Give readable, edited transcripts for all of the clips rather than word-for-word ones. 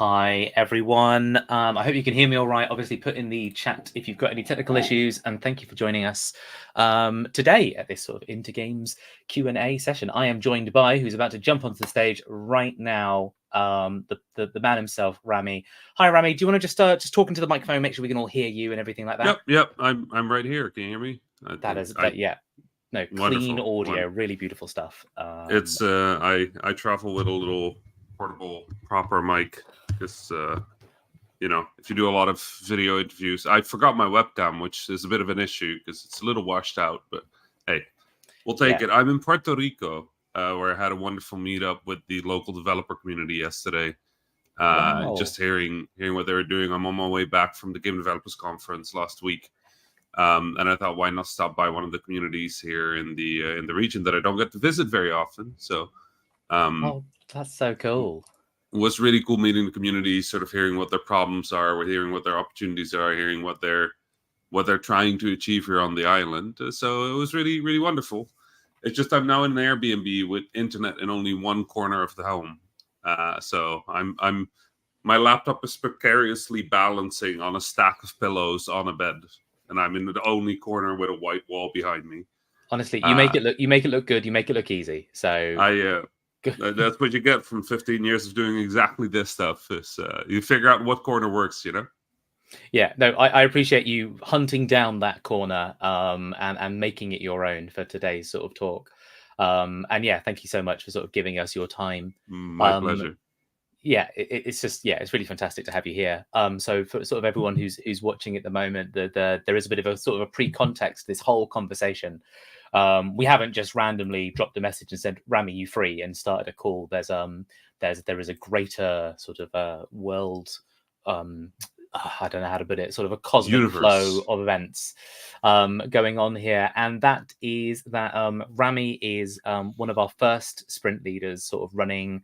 Hi, everyone. I hope you can hear me all right. Obviously, put in the chat if you've got any technical issues, and thank you for joining us today at this sort of Into Games Q&A session. I am joined by, who's about to jump onto the stage right now, the man himself, Rami. Hi, Rami. Do you want to just talk into the microphone, make sure we can all hear you and everything like that? Yep. I'm right here. Can you hear me? Yeah. No, clean Wonderful. audio, really beautiful stuff. It's I travel with a little portable proper mic because if you do a lot of video interviews, I forgot my webcam, which is a bit of an issue because it's a little washed out. But hey, we'll take it. I'm in Puerto Rico, where I had a wonderful meetup with the local developer community yesterday. Wow. Just hearing what they were doing. I'm on my way back from the Game Developers Conference last week. And I thought, why not stop by one of the communities here in the region that I don't get to visit very often? So, that's so cool. It was really cool meeting the community, sort of hearing what their problems are, we're hearing what their opportunities are, hearing what they're trying to achieve here on the island. So it was really, really wonderful. It's just I'm now in an Airbnb with internet in only one corner of the home. So my laptop is precariously balancing on a stack of pillows on a bed. And I'm in the only corner with a white wall behind me. Honestly, you make it look good. You make it look easy. So that's what you get from 15 years of doing exactly this stuff. Is you figure out what corner works, Yeah, no, I appreciate you hunting down that corner and making it your own for today's sort of talk. And yeah, thank you so much for sort of giving us your time. My pleasure. Yeah, it's just it's really fantastic to have you here. So for sort of everyone who's watching at the moment, there is a bit of a sort of a pre-context to this whole conversation. We haven't just randomly dropped a message and said, "Rami, you free?" and started a call. There is a greater sort of world. I don't know how to put it, sort of a cosmic flow of events going on here. And that is that Rami is one of our first sprint leaders sort of running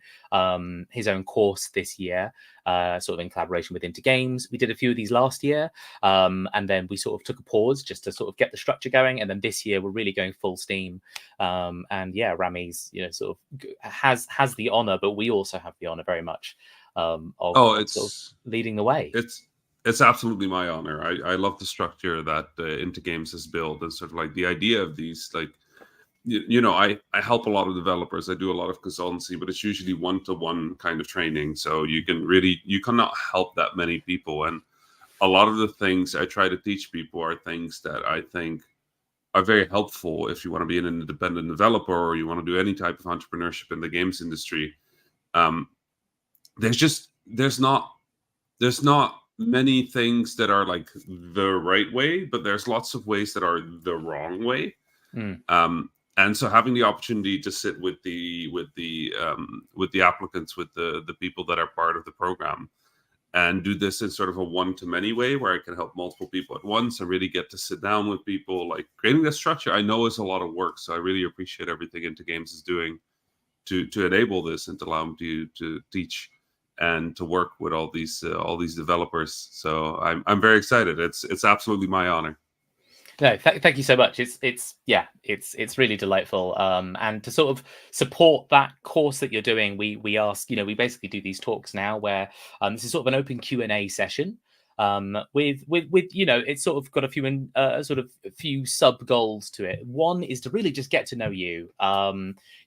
his own course this year, sort of in collaboration with Into Games. We did a few of these last year, and then we sort of took a pause just to sort of get the structure going. And then this year we're really going full steam. And yeah, Rami's, sort of has the honor, but we also have the honor very much of sort of leading the way. It's absolutely my honor. I love the structure that Into Games has built, and sort of like the idea of these, like, I help a lot of developers. I do a lot of consultancy, but it's usually one-to-one kind of training. So you cannot help that many people. And a lot of the things I try to teach people are things that I think are very helpful if you want to be an independent developer or you want to do any type of entrepreneurship in the games industry. There's not many things that are like the right way, but there's lots of ways that are the wrong way. And so having the opportunity to sit with the applicants, with the people that are part of the program, and do this in sort of a one-to-many way where I can help multiple people at once and really get to sit down with people, like creating that structure, I know is a lot of work. So I really appreciate everything Into Games is doing to enable this and to allow them to teach and to work with all these developers. So I'm very excited. It's absolutely my honor. No, thank you so much. It's really delightful. And to sort of support that course that you're doing, we ask, we basically do these talks now where this is sort of an open Q&A session. With it's sort of got a few sub goals to it. One is to really just get to know you.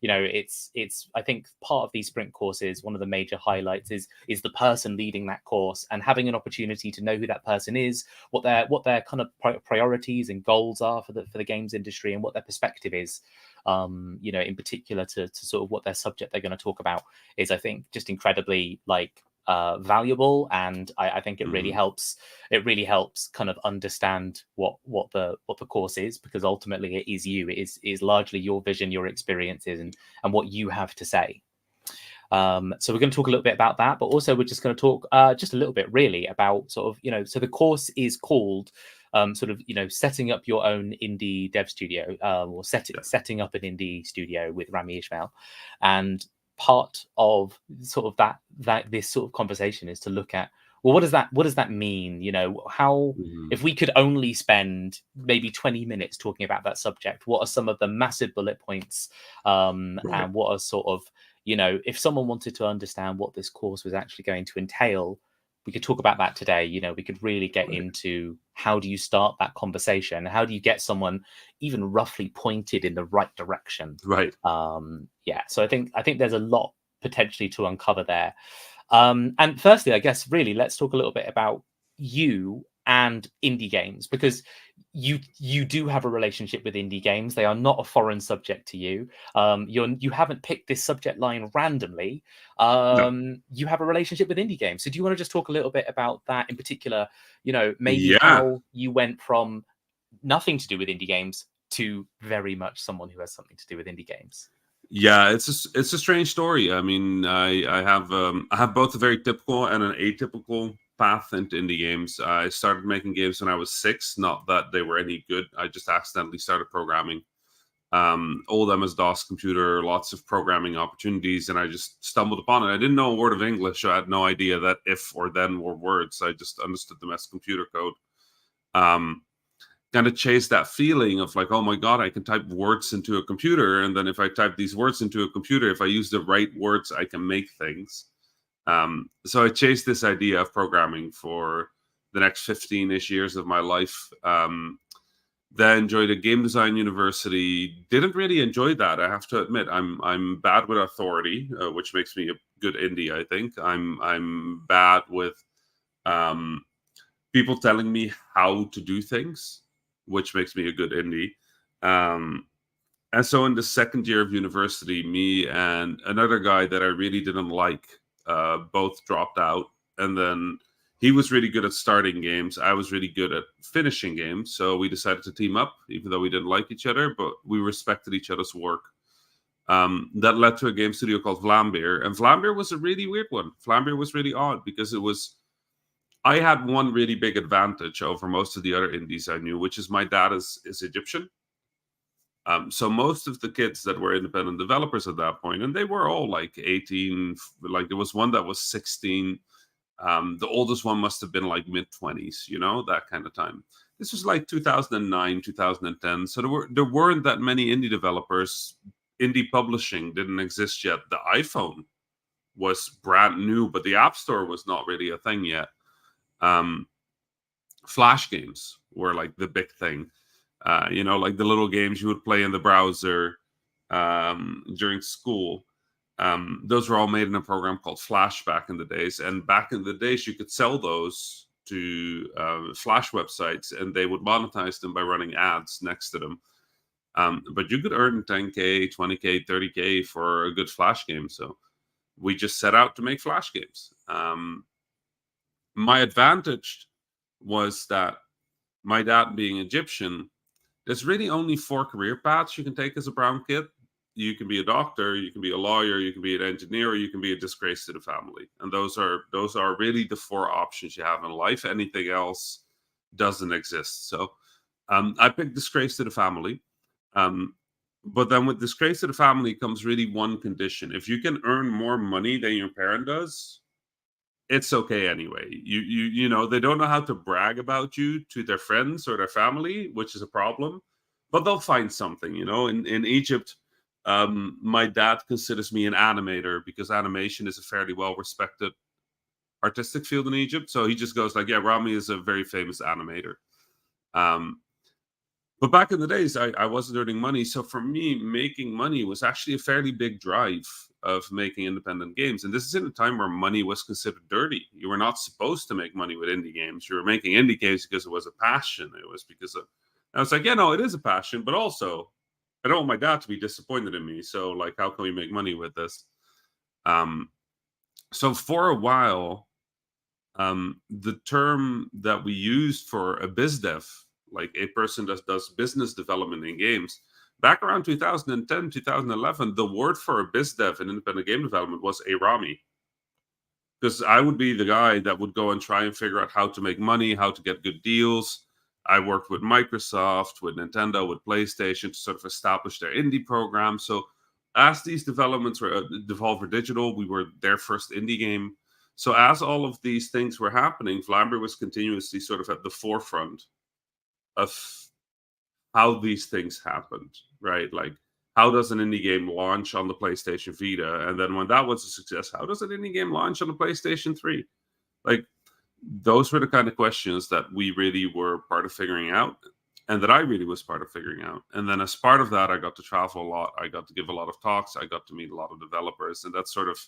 It's I think part of these sprint courses, one of the major highlights is the person leading that course and having an opportunity to know who that person is, what their kind of priorities and goals are for the games industry, and what their perspective is. In particular to sort of what their subject they're going to talk about is, I think, just incredibly valuable, and I think it really helps. It really helps kind of understand what the course is, because ultimately it is you. It is largely your vision, your experiences, and what you have to say. So we're going to talk a little bit about that, but also we're just going to talk just a little bit really about sort of so the course is called setting up your own indie dev studio, or setting up an indie studio with Rami Ismail. And part of sort of that this sort of conversation is to look at, well, what does that mean? How if we could only spend maybe 20 minutes talking about that subject, what are some of the massive bullet points, and what are sort of if someone wanted to understand what this course was actually going to entail, we could talk about that today. We could really get into how do you start that conversation? How do you get someone even roughly pointed in the right direction? Right. So I think there's a lot potentially to uncover there. And firstly, I guess really let's talk a little bit about you and indie games, because you do have a relationship with indie games. They are not a foreign subject to you. You haven't picked this subject line randomly. No. You have a relationship with indie games. So do you want to just talk a little bit about that in particular? Maybe Yeah. how you went from nothing to do with indie games to very much someone who has something to do with indie games. Yeah, it's a strange story. I mean, I have both a very typical and an atypical path into indie games. I started making games when I was 6. Not that they were any good. I just accidentally started programming. Old MS-DOS computer, lots of programming opportunities, and I just stumbled upon it. I didn't know a word of English. So I had no idea that if or then were words. I just understood them as computer code. Kind of chase that feeling of like, oh my God, I can type words into a computer. And then if I type these words into a computer, if I use the right words, I can make things. So I chased this idea of programming for the next 15-ish years of my life. Then joined a game design university. Didn't really enjoy that. I have to admit, I'm bad with authority, which makes me a good indie. I think I'm bad with people telling me how to do things, which makes me a good indie. And so in the second year of university, me and another guy that I really didn't like both dropped out. And then he was really good at starting games. I was really good at finishing games. So we decided to team up, even though we didn't like each other, but we respected each other's work. That led to a game studio called Vlambeer. And Vlambeer was a really weird one. Vlambeer was really odd because I had one really big advantage over most of the other indies I knew, which is my dad is Egyptian. So most of the kids that were independent developers at that point, and they were all like 18, like there was one that was 16. The oldest one must have been like mid-20s, that kind of time. This was like 2009, 2010. So there weren't that many indie developers. Indie publishing didn't exist yet. The iPhone was brand new, but the App Store was not really a thing yet. Flash games were like the big thing. Like the little games you would play in the browser during school. Those were all made in a program called Flash back in the days. And back in the days, you could sell those to Flash websites, and they would monetize them by running ads next to them. But you could earn 10K, 20K, 30K for a good Flash game. So we just set out to make Flash games. My advantage was that my dad being Egyptian, there's really only 4 career paths you can take as a brown kid. You can be a doctor, you can be a lawyer, you can be an engineer, or you can be a disgrace to the family. And those are really the 4 options you have in life. Anything else doesn't exist. So I picked disgrace to the family. But then with disgrace to the family comes really one condition. If you can earn more money than your parent does, it's okay anyway. They don't know how to brag about you to their friends or their family, which is a problem, but they'll find something. In Egypt, my dad considers me an animator because animation is a fairly well respected artistic field in Egypt. So he just goes like, yeah, Rami is a very famous animator. But back in the days, I wasn't earning money. So for me, making money was actually a fairly big drive of making independent games. And this is in a time where money was considered dirty. You were not supposed to make money with indie games. You were making indie games because it was a passion. It was because of, I was like, yeah, no, it is a passion, but also I don't want my dad to be disappointed in me. So like, how can we make money with this? So for a while, the term that we used for a biz dev, like a person that does business development in games, back around 2010, 2011, the word for a biz dev in independent game development was a Rami. Because I would be the guy that would go and try and figure out how to make money, how to get good deals. I worked with Microsoft, with Nintendo, with PlayStation to sort of establish their indie program. So as these developments were Devolver Digital, we were their first indie game. So as all of these things were happening, Vlambeer was continuously sort of at the forefront of how these things happened, right? Like how does an indie game launch on the PlayStation Vita? And then when that was a success, how does an indie game launch on the PlayStation 3? Like, those were the kind of questions that we really were part of figuring out, and that I really was part of figuring out. And then as part of that, I got to travel a lot. I got to give a lot of talks. I got to meet a lot of developers, and that's sort of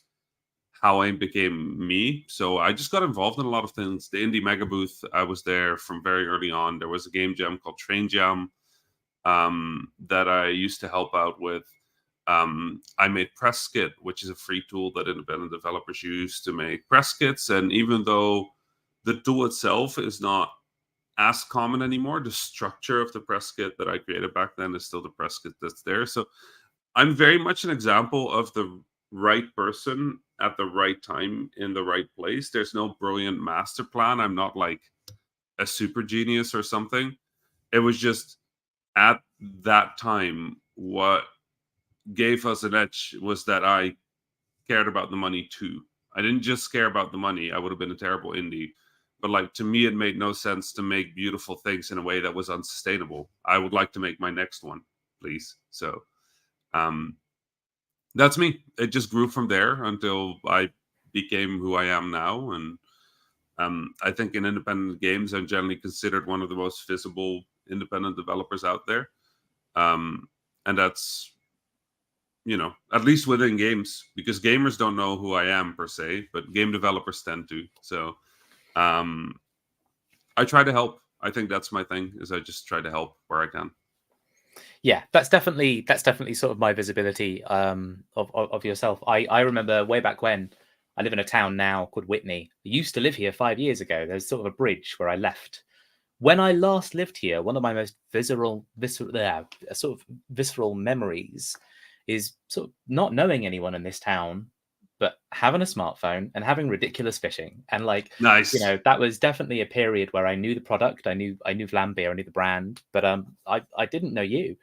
how I became me. So I just got involved in a lot of things. The Indie Mega Booth, I was there from very early on. There was a game jam called Train Jam that I used to help out with. I made Press Kit, which is a free tool that independent developers use to make press kits. And even though the tool itself is not as common anymore, the structure of the press kit that I created back then is still the press kit that's there. So I'm very much an example of the right person at the right time in the right place. There's no brilliant master plan. I'm not like a super genius or something. It was just at that time, what gave us an edge was that I cared about the money too. I didn't just care about the money. I would have been a terrible indie. But like, to me, it made no sense to make beautiful things in a way that was unsustainable. I would like to make my next one, please. So that's me. It just grew from there until I became who I am now. And I think in independent games, I'm generally considered one of the most visible independent developers out there. And that's, at least within games, because gamers don't know who I am per se, but game developers tend to. So I try to help. I think that's my thing, is I just try to help where I can. Yeah, that's definitely sort of my visibility of yourself. I remember way back when. I live in a town now called Whitney. I used to live here 5 years ago. There's sort of a bridge where I left. When I last lived here, one of my most visceral memories is sort of not knowing anyone in this town, but having a smartphone and having ridiculous fishing. And like, Nice. that was definitely a period where I knew the product, I knew Vlambeer, I knew the brand, but I didn't know you.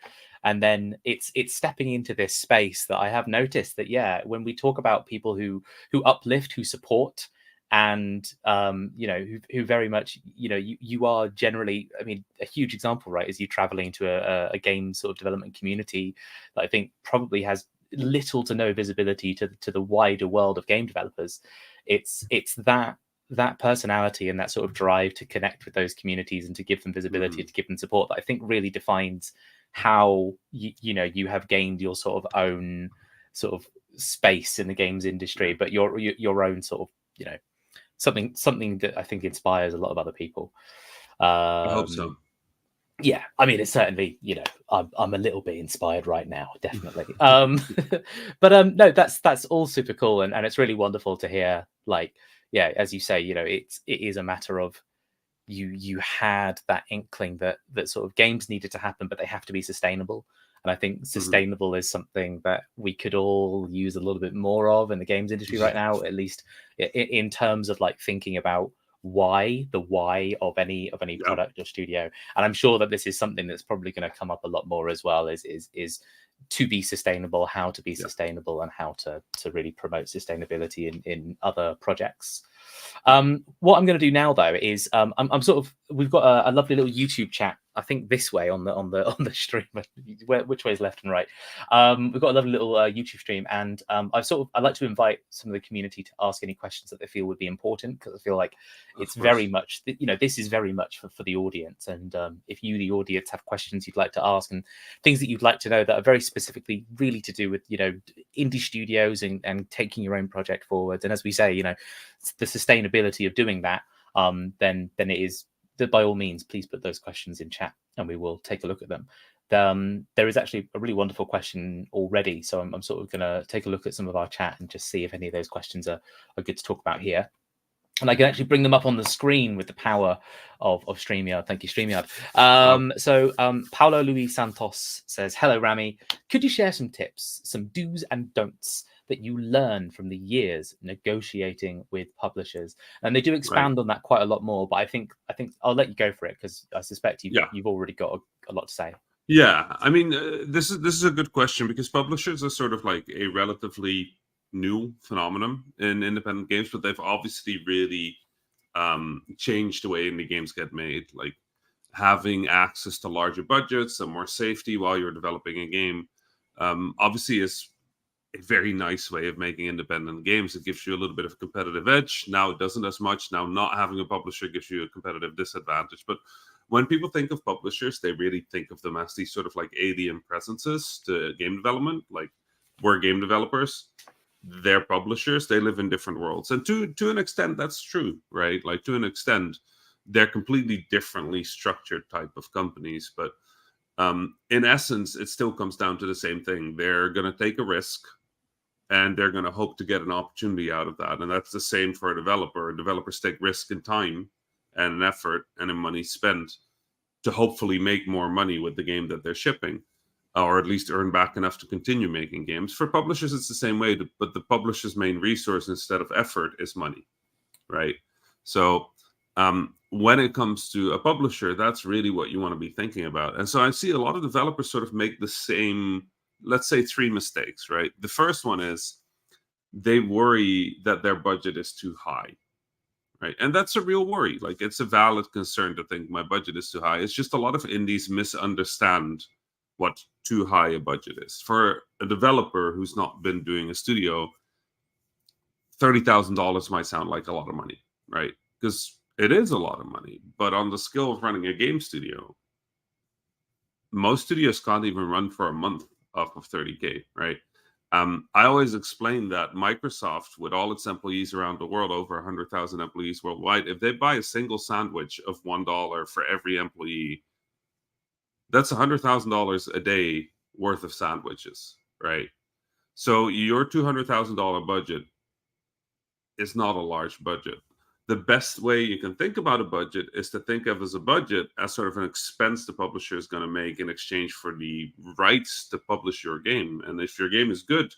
And then it's stepping into this space that I have noticed that, yeah, when we talk about people who uplift, who support, and who very much, you are generally, I mean, a huge example, right, is you traveling to a game sort of development community that I think probably has little to no visibility to the wider world of game developers. It's that personality and that sort of drive to connect with those communities and to give them visibility, to give them support, that I think really defines how you have gained your sort of own sort of space in the games industry, but your own sort of, something that I think inspires a lot of other people. I hope so. Yeah, I mean, it's certainly, I'm a little bit inspired right now, definitely. But no, that's all super cool, and it's really wonderful to hear. Like, yeah, as you say, it is a matter of you had that inkling that sort of games needed to happen, but they have to be sustainable. And I think sustainable is something that we could all use a little bit more of in the games industry right now, at least in terms of like thinking about the why of any product or studio. And I'm sure that this is something that's probably going to come up a lot more as well, is to be sustainable, how to be sustainable, and how to really promote sustainability in other projects. What I'm going to do now, though, is I'm sort of, we've got a lovely little YouTube chat. I think this way on the stream, which way is left and right. We've got a lovely little YouTube stream, and I'd like to invite some of the community to ask any questions that they feel would be important, because I feel like it's very much, this is very much for the audience. And if you, the audience, have questions you'd like to ask and things that you'd like to know that are very specifically really to do with, indie studios and taking your own project forward. And as we say, the sustainability of doing that, then it is, by all means, please put those questions in chat and we will take a look at them. There is actually a really wonderful question already, so I'm sort of going to take a look at some of our chat and just see if any of those questions are good to talk about here. And I can actually bring them up on the screen with the power of StreamYard. Thank you, StreamYard. So Paulo Luis Santos says, hello, Rami. Could you share some tips, some do's and don'ts that you learn from the years negotiating with publishers? And they do expand on that quite a lot more, but I think I'll let you go for it, because I suspect you've already got a lot to say. Yeah, I mean, this is a good question, because publishers are sort of like a relatively new phenomenon in independent games, but they've obviously really changed the way indie games get made. Like, having access to larger budgets and more safety while you're developing a game obviously is a very nice way of making independent games. It gives you a little bit of a competitive edge. Now it doesn't as much. Now not having a publisher gives you a competitive disadvantage. But when people think of publishers, they really think of them as these sort of like alien presences to game development. Like, we're game developers, they're publishers, they live in different worlds. And to an extent, that's true, right? Like, to an extent, they're completely differently structured type of companies. But in essence, it still comes down to the same thing. They're going to take a risk, and they're going to hope to get an opportunity out of that. And that's the same for a developer. Developers take risk in time and in effort and in money spent to hopefully make more money with the game that they're shipping, or at least earn back enough to continue making games. For publishers, it's the same way, but the publisher's main resource instead of effort is money, right? So when it comes to a publisher, that's really what you want to be thinking about. And so I see a lot of developers sort of make the same, let's say, 3 mistakes, right? The first one is they worry that their budget is too high, right? And that's a real worry. Like, it's a valid concern to think my budget is too high. It's just a lot of indies misunderstand what too high a budget is. For a developer who's not been doing a studio, $30,000 might sound like a lot of money, right? Because it is a lot of money. But on the scale of running a game studio, most studios can't even run for a month off of 30K, right? I always explain that Microsoft, with all its employees around the world, over 100,000 employees worldwide, if they buy a single sandwich of $1 for every employee, that's $100,000 a day worth of sandwiches, right? So your $200,000 budget is not a large budget. The best way you can think about a budget is to think of as a budget as sort of an expense the publisher is going to make in exchange for the rights to publish your game. And if your game is good,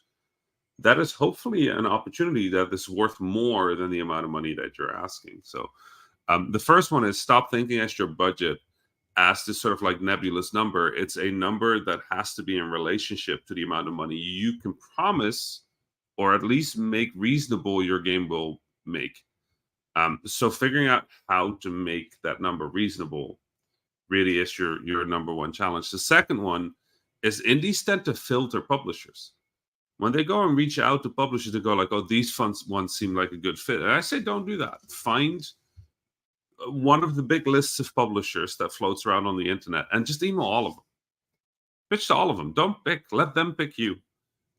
that is hopefully an opportunity that is worth more than the amount of money that you're asking. So the first one is stop thinking as your budget as this sort of like nebulous number. It's a number that has to be in relationship to the amount of money you can promise, or at least make reasonable, your game will make. So figuring out how to make that number reasonable really is your number one challenge. The second one is indies tend to filter publishers. When they go and reach out to publishers, they go like, oh, these ones seem like a good fit. And I say, don't do that. Find one of the big lists of publishers that floats around on the internet and just email all of them. Pitch to all of them. Don't pick. Let them pick you.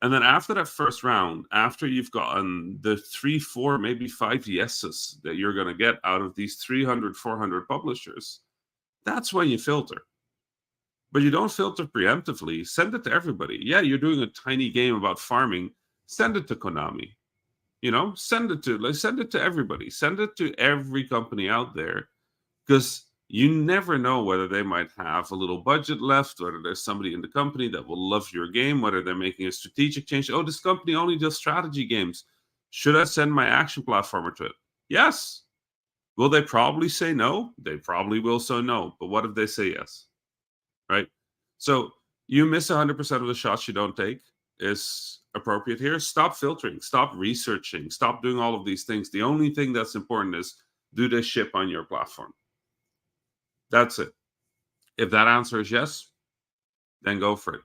And then after that first round, after you've gotten the 3, 4, maybe 5 yeses that you're going to get out of these 300, 400 publishers, that's when you filter. But you don't filter preemptively. Send it to everybody. Yeah, you're doing a tiny game about farming. Send it to Konami. Send it to everybody. Send it to every company out there, because you never know whether they might have a little budget left, whether there's somebody in the company that will love your game, whether they're making a strategic change. Oh, this company only does strategy games. Should I send my action platformer to it? Yes. Will they probably say no? They probably will say no. But what if they say yes? Right? So you miss 100% of the shots you don't take is appropriate here. Stop filtering. Stop researching. Stop doing all of these things. The only thing that's important is, do they ship on your platform? That's it. If that answer is yes, then go for it.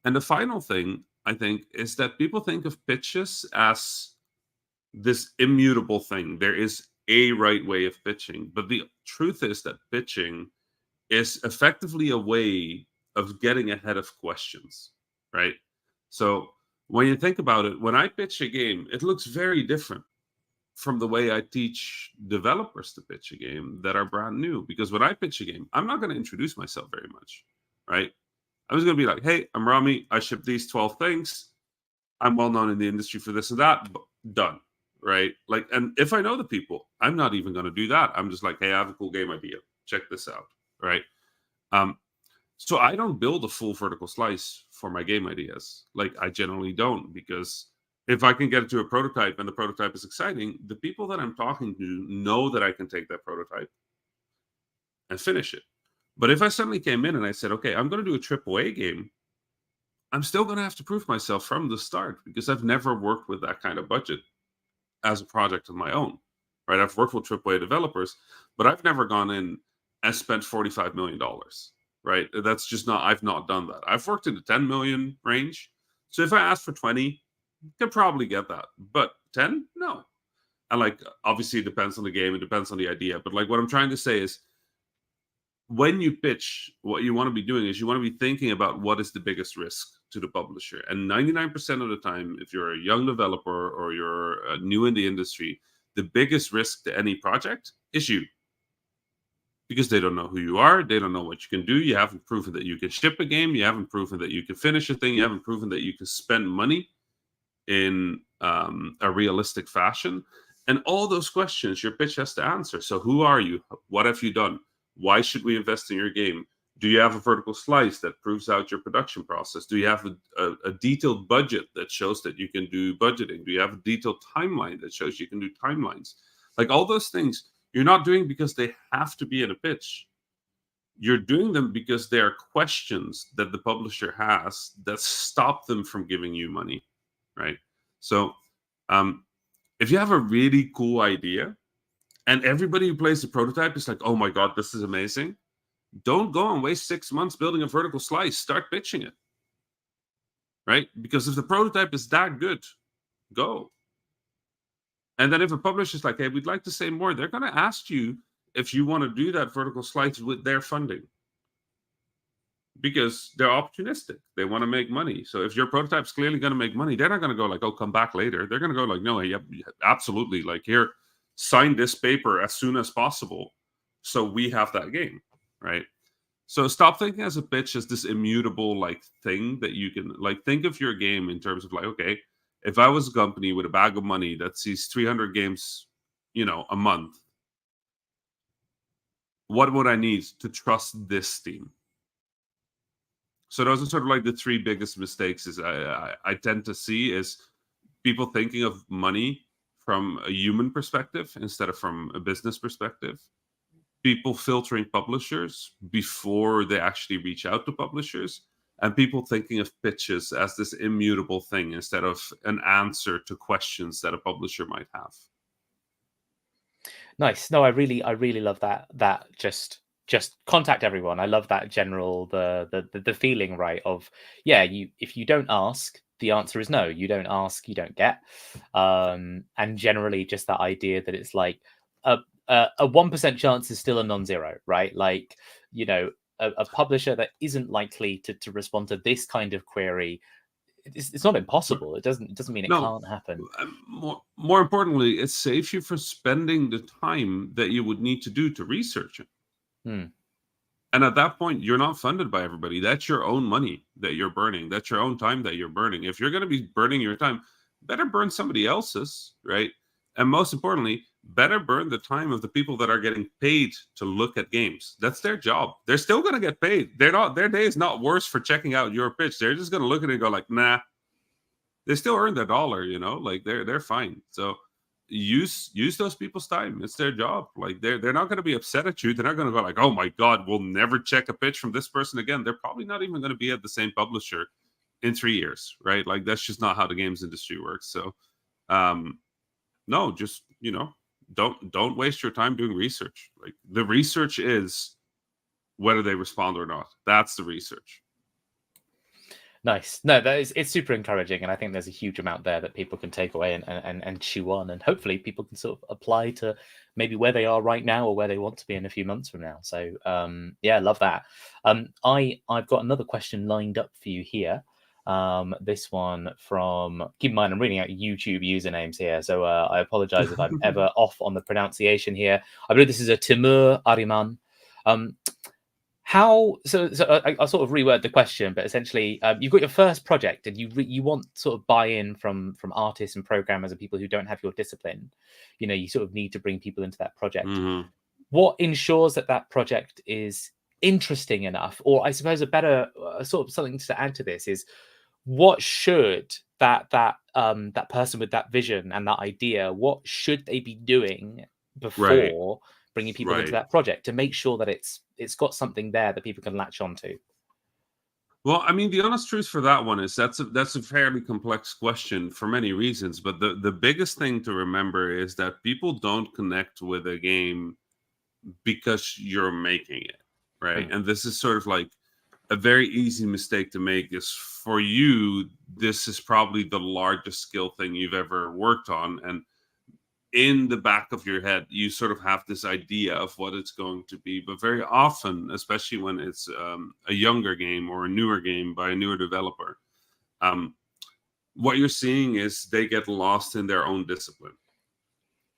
And the final thing, I think, is that people think of pitches as this immutable thing. There is a right way of pitching. But the truth is that pitching is effectively a way of getting ahead of questions, right? So when you think about it, when I pitch a game, it looks very different from the way I teach developers to pitch a game that are brand new. Because when I pitch a game, I'm not going to introduce myself very much, right? I'm just going to be like, hey, I'm Rami. I ship these 12 things. I'm well known in the industry for this and that. Done, right? Like, and if I know the people, I'm not even going to do that. I'm just like, hey, I have a cool game idea. Check this out, right? So I don't build a full vertical slice for my game ideas. Like, I generally don't, because if I can get it to a prototype and the prototype is exciting, the people that I'm talking to know that I can take that prototype and finish it. But if I suddenly came in and I said, okay, I'm going to do a AAA game, I'm still going to have to prove myself from the start, because I've never worked with that kind of budget as a project of my own, right? I've worked with AAA developers, but I've never gone in and spent $45 million. right? That's just not, I've not done that. I've worked in the 10 million range. So if I ask for 20, could probably get that. But 10? No. And like, obviously it depends on the game, it depends on the idea. But like, what I'm trying to say is, when you pitch, what you want to be doing is you want to be thinking about what is the biggest risk to the publisher. And 99% of the time, if you're a young developer or you're new in the industry, the biggest risk to any project is you, because they don't know who you are, they don't know what you can do. You haven't proven that you can ship a game, you haven't proven that you can finish a thing, you haven't proven that you can spend money in a realistic fashion. And all those questions your pitch has to answer. So who are you? What have you done? Why should we invest in your game? Do you have a vertical slice that proves out your production process? Do you have a detailed budget that shows that you can do budgeting? Do you have a detailed timeline that shows you can do timelines? Like, all those things you're not doing because they have to be in a pitch. You're doing them because there are questions that the publisher has that stop them from giving you money, right? So if you have a really cool idea and everybody who plays the prototype is like, oh my God, this is amazing, don't go and waste 6 months building a vertical slice. Start pitching it, right? Because if the prototype is that good, go. And then if a publisher's like, hey, we'd like to say more, they're going to ask you if you want to do that vertical slice with their funding, because they're opportunistic. They want to make money. So if your prototype's clearly going to make money, they're not going to go like, oh, come back later. They're going to go like, no, yeah, absolutely. Like, here, sign this paper as soon as possible, so we have that game, right? So stop thinking as a pitch as this immutable like thing that you can, like, think of your game in terms of like, okay, if I was a company with a bag of money that sees 300 games, a month, what would I need to trust this team? So those are sort of like the three biggest mistakes is I tend to see is people thinking of money from a human perspective instead of from a business perspective. People filtering publishers before they actually reach out to publishers, and people thinking of pitches as this immutable thing instead of an answer to questions that a publisher might have. Nice. No, I really love that just contact everyone. I love that general the feeling, right, of, yeah, if you don't ask, the answer is no. You don't ask, you don't get. And generally just that idea that it's like a 1% chance is still a non-zero, right? Like, a publisher that isn't likely to respond to this kind of query, it's not impossible. It doesn't mean it No, can't happen. more importantly, it saves you from spending the time that you would need to do to research it. And at that point, you're not funded by everybody. That's your own money that you're burning. That's your own time that you're burning. If you're going to be burning your time, better burn somebody else's, right? And most importantly, better burn the time of the people that are getting paid to look at games. That's their job. They're still going to get paid. Their day is not worse for checking out your pitch. They're just going to look at it and go like, nah. They still earn their dollar, like they're fine. So use those people's time. It's their job. Like, they're not going to be upset at you. They're not going to go like, oh my God, we'll never check a pitch from this person again. They're probably not even going to be at the same publisher in 3 years, right? Like, that's just not how the games industry works. So no, just don't waste your time doing research. Like, the research is whether they respond or not. That's the research. Nice. No, it's super encouraging, and I think there's a huge amount there that people can take away and chew on, and hopefully people can sort of apply to maybe where they are right now or where they want to be in a few months from now. So yeah, love that. I've got another question lined up for you here. This one from, keep in mind, I'm reading out YouTube usernames here, so I apologize if I'm ever off on the pronunciation here. I believe this is a Timur Ariman. I'll sort of reword the question, but essentially, you've got your first project, and you want sort of buy-in from artists and programmers and people who don't have your discipline. You sort of need to bring people into that project. Mm-hmm. What ensures that project is interesting enough, or I suppose a better sort of something to add to this is, what should that person with that vision and that idea, what should they be doing before bringing people into that project to make sure that it's got something there that people can latch onto? Well, I mean, the honest truth for that one is that's a fairly complex question for many reasons. But the biggest thing to remember is that people don't connect with a game because you're making it. right? Mm. And this is sort of like a very easy mistake to make. Is for you, this is probably the largest skill thing you've ever worked on, and in the back of your head, you sort of have this idea of what it's going to be. But very often, especially when it's a younger game or a newer game by a newer developer, um, what you're seeing is they get lost in their own discipline,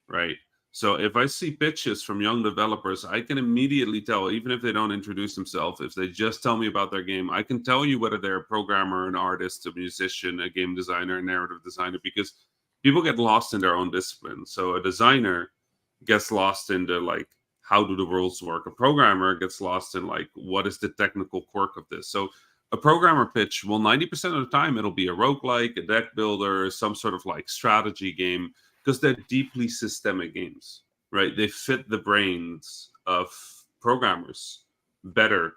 right? So if I see pitches from young developers, I can immediately tell, even if they don't introduce themselves, if they just tell me about their game, I can tell you whether they're a programmer, an artist, a musician, a game designer, a narrative designer, because people get lost in their own discipline. So a designer gets lost into like, how do the rules work? A programmer gets lost in like, what is the technical quirk of this? So a programmer pitch, well, 90% of the time it'll be a roguelike, a deck builder, some sort of like strategy game, because they're deeply systemic games, right? They fit the brains of programmers better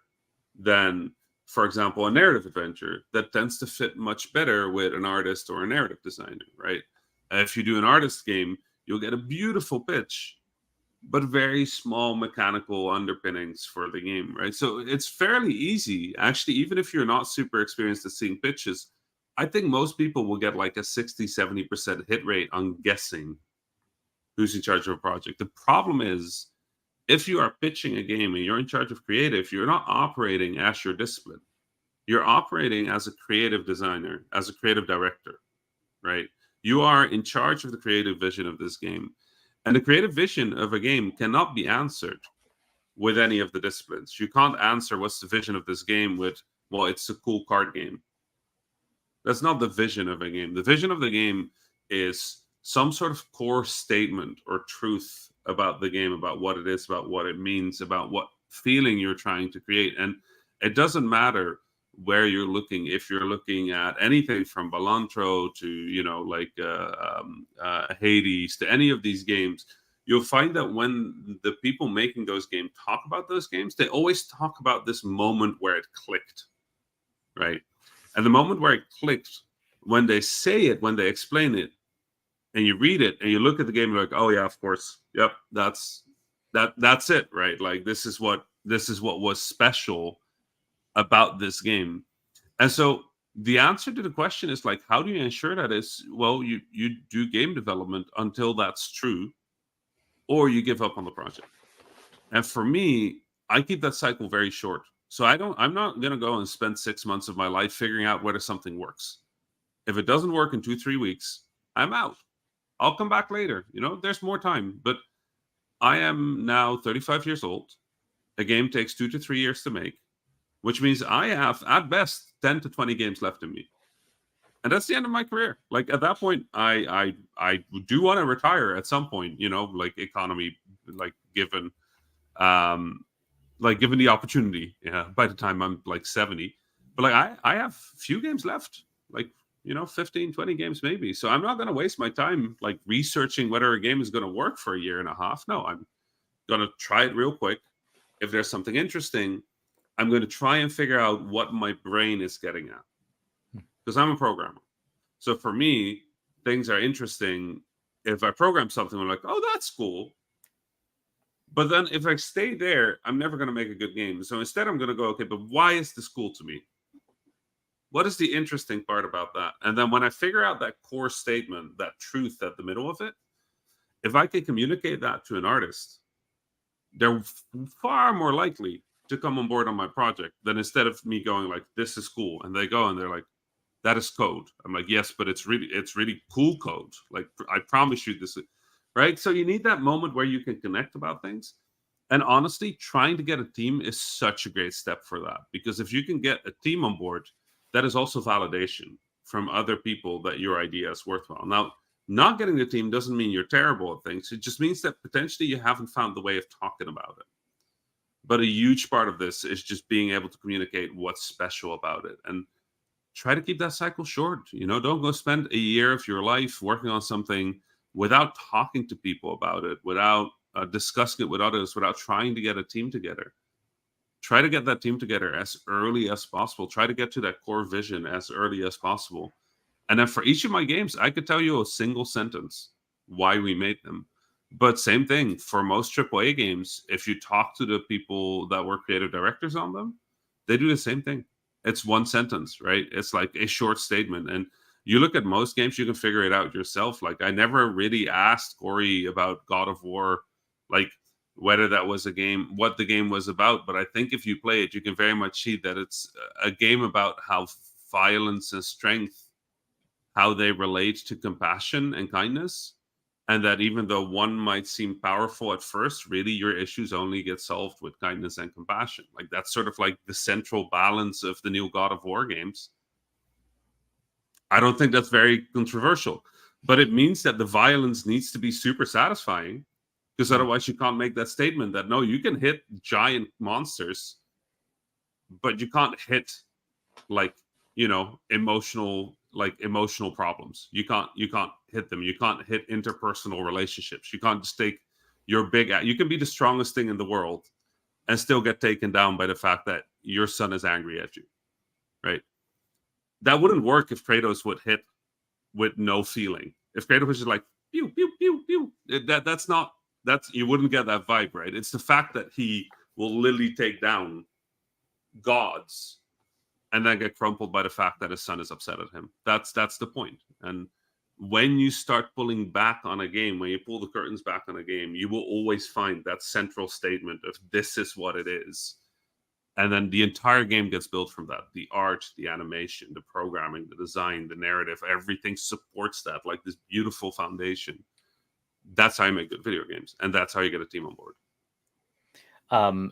than, for example, a narrative adventure that tends to fit much better with an artist or a narrative designer, right? If you do an artist game, you'll get a beautiful pitch, but very small mechanical underpinnings for the game, right? So it's fairly easy, actually, even if you're not super experienced at seeing pitches. I think most people will get like a 60-70% hit rate on guessing who's in charge of a project. The problem is, if you are pitching a game and you're in charge of creative, you're not operating as your discipline. You're operating as a creative designer, as a creative director, right? You are in charge of the creative vision of this game. And the creative vision of a game cannot be answered with any of the disciplines. You can't answer what's the vision of this game with, well, it's a cool card game. That's not the vision of a game. The vision of the game is some sort of core statement or truth about the game, about what it is, about what it means, about what feeling you're trying to create. And it doesn't matter where you're looking. If you're looking at anything from Balantro to, Hades, to any of these games, you'll find that when the people making those games talk about those games, they always talk about this moment where it clicked, right? And the moment where it clicked, when they say it, when they explain it, and you read it and you look at the game, you're like, oh yeah, of course, yep, that's it, right? Like this is what was special about this game. And so the answer to the question is like, how do you ensure that is, well, you do game development until that's true, or you give up on the project. And for me, I keep that cycle very short. So I'm not going to go and spend 6 months of my life figuring out whether something works. If it doesn't work in 2-3 weeks, I'm out. I'll come back later. There's more time. But I am now 35 years old. A game takes 2 to 3 years to make, which means I have, at best, 10 to 20 games left in me. And that's the end of my career. Like at that point, I do want to retire at some point, like economy, like given given the opportunity, by the time I'm like 70. But like I have few games left, like 15, 20 games maybe. So I'm not going to waste my time like researching whether a game is going to work for a year and a half. No, I'm going to try it real quick. If there's something interesting, I'm going to try and figure out what my brain is getting at, because I'm a programmer. So for me, things are interesting. If I program something, I'm like, oh, that's cool. But then if I stay there, I'm never going to make a good game. So instead, I'm going to go, okay, but why is this cool to me? What is the interesting part about that? And then when I figure out that core statement, that truth at the middle of it, if I can communicate that to an artist, they're far more likely to come on board on my project than instead of me going like, this is cool. And they go and they're like, that is code. I'm like, yes, but it's really cool code. Like, I promise you this, right? So you need that moment where you can connect about things. And honestly, trying to get a team is such a great step for that. Because if you can get a team on board, that is also validation from other people that your idea is worthwhile. Now, not getting the team doesn't mean you're terrible at things. It just means that potentially you haven't found the way of talking about it. But a huge part of this is just being able to communicate what's special about it. And try to keep that cycle short. Don't go spend a year of your life working on something without talking to people about it, without discussing it with others, without trying to get a team together. Try to get that team together as early as possible. Try to get to that core vision as early as possible. And then for each of my games, I could tell you a single sentence why we made them. But same thing for most AAA games. If you talk to the people that were creative directors on them, they do the same thing. It's one sentence, right? It's like a short statement. And you look at most games, you can figure it out yourself. Like, I never really asked Corey about God of War, like whether that was a game, what the game was about. But I think if you play it, you can very much see that it's a game about how violence and strength, how they relate to compassion and kindness, and that even though one might seem powerful at first, really your issues only get solved with kindness and compassion. Like, that's sort of like the central balance of the new God of War games. I don't think that's very controversial, but it means that the violence needs to be super satisfying, because otherwise you can't make that statement that no, you can hit giant monsters, but you can't hit, like, emotional problems. You can't hit them. You can't hit interpersonal relationships. You can't just take your you can be the strongest thing in the world and still get taken down by the fact that your son is angry at you, right? That wouldn't work if Kratos would hit with no feeling. If Kratos was just like pew pew pew pew, that's you wouldn't get that vibe, right? It's the fact that he will literally take down gods and then get crumpled by the fact that his son is upset at him. That's the point. And when you start pulling back on a game, when you pull the curtains back on a game, you will always find that central statement of this is what it is. And then the entire game gets built from that. The art, the animation, the programming, the design, the narrative, everything supports that, like this beautiful foundation. That's how you make good video games. And that's how you get a team on board.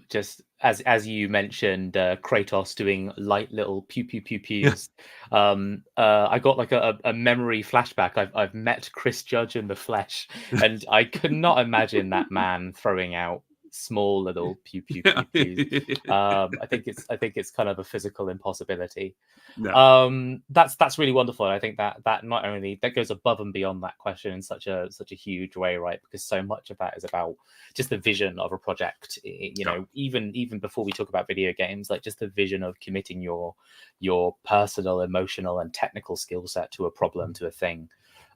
Just as you mentioned, Kratos doing light little pew pew pew pews. I got like a memory flashback. I've met Chris Judge in the flesh, and I could not imagine that man throwing out small little pew pew pew pews. I think it's kind of a physical impossibility. Yeah. That's really wonderful. And I think that not only that goes above and beyond that question in such a huge way, right? Because so much of that is about just the vision of a project. Even before we talk about video games, like just the vision of committing your personal, emotional, and technical skill set to a problem, to a thing,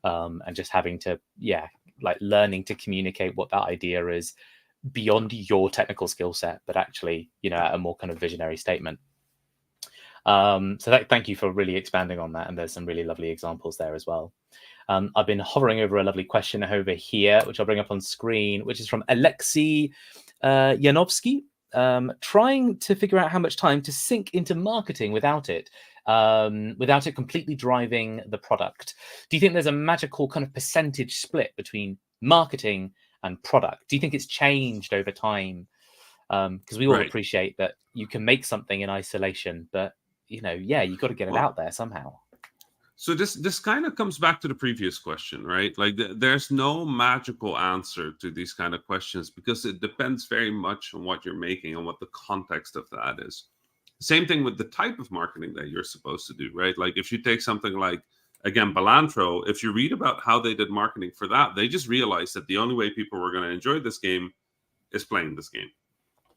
and just having to like learning to communicate what that idea is beyond your technical skill set, but actually, a more kind of visionary statement. Thank you for really expanding on that. And there's some really lovely examples there as well. I've been hovering over a lovely question over here, which I'll bring up on screen, which is from Alexei Yanovsky, trying to figure out how much time to sink into marketing without it completely driving the product. Do you think there's a magical kind of percentage split between marketing and product? Do you think it's changed over time? Because we all appreciate that you can make something in isolation, but you've got to get it out there somehow. So this kind of comes back to the previous question, right? Like there's no magical answer to these kind of questions, because it depends very much on what you're making and what the context of that is. Same thing with the type of marketing that you're supposed to do, right? Like if you take something like, again, Balantro, if you read about how they did marketing for that, they just realized that the only way people were going to enjoy this game is playing this game.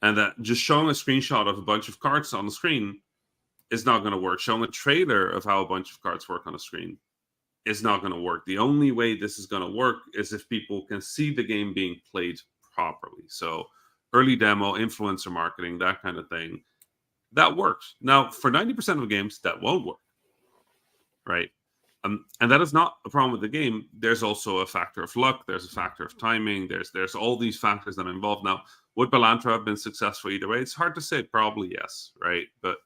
And that just showing a screenshot of a bunch of cards on the screen is not going to work. Showing a trailer of how a bunch of cards work on a screen is not going to work. The only way this is going to work is if people can see the game being played properly. So early demo, influencer marketing, that kind of thing, that works. Now, for 90% of games, that won't work, right? And that is not a problem with the game. There's also a factor of luck. There's a factor of timing. There's all these factors that are involved. Now, would Balantro have been successful either way? It's hard to say. Probably yes, right? But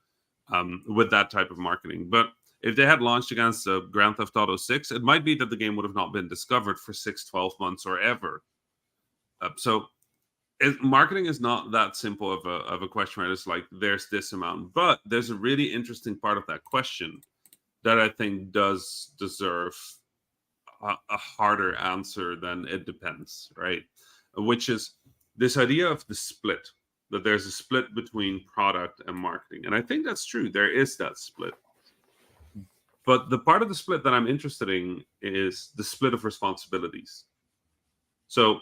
with that type of marketing. But if they had launched against Grand Theft Auto 6, it might be that the game would have not been discovered for 6, 12 months or ever. Marketing is not that simple of a question, right? It's like there's this amount. But there's a really interesting part of that question that I think does deserve a harder answer than it depends, right? Which is this idea of the split, that there's a split between product and marketing. And I think that's true. There is that split. But the part of the split that I'm interested in is the split of responsibilities. So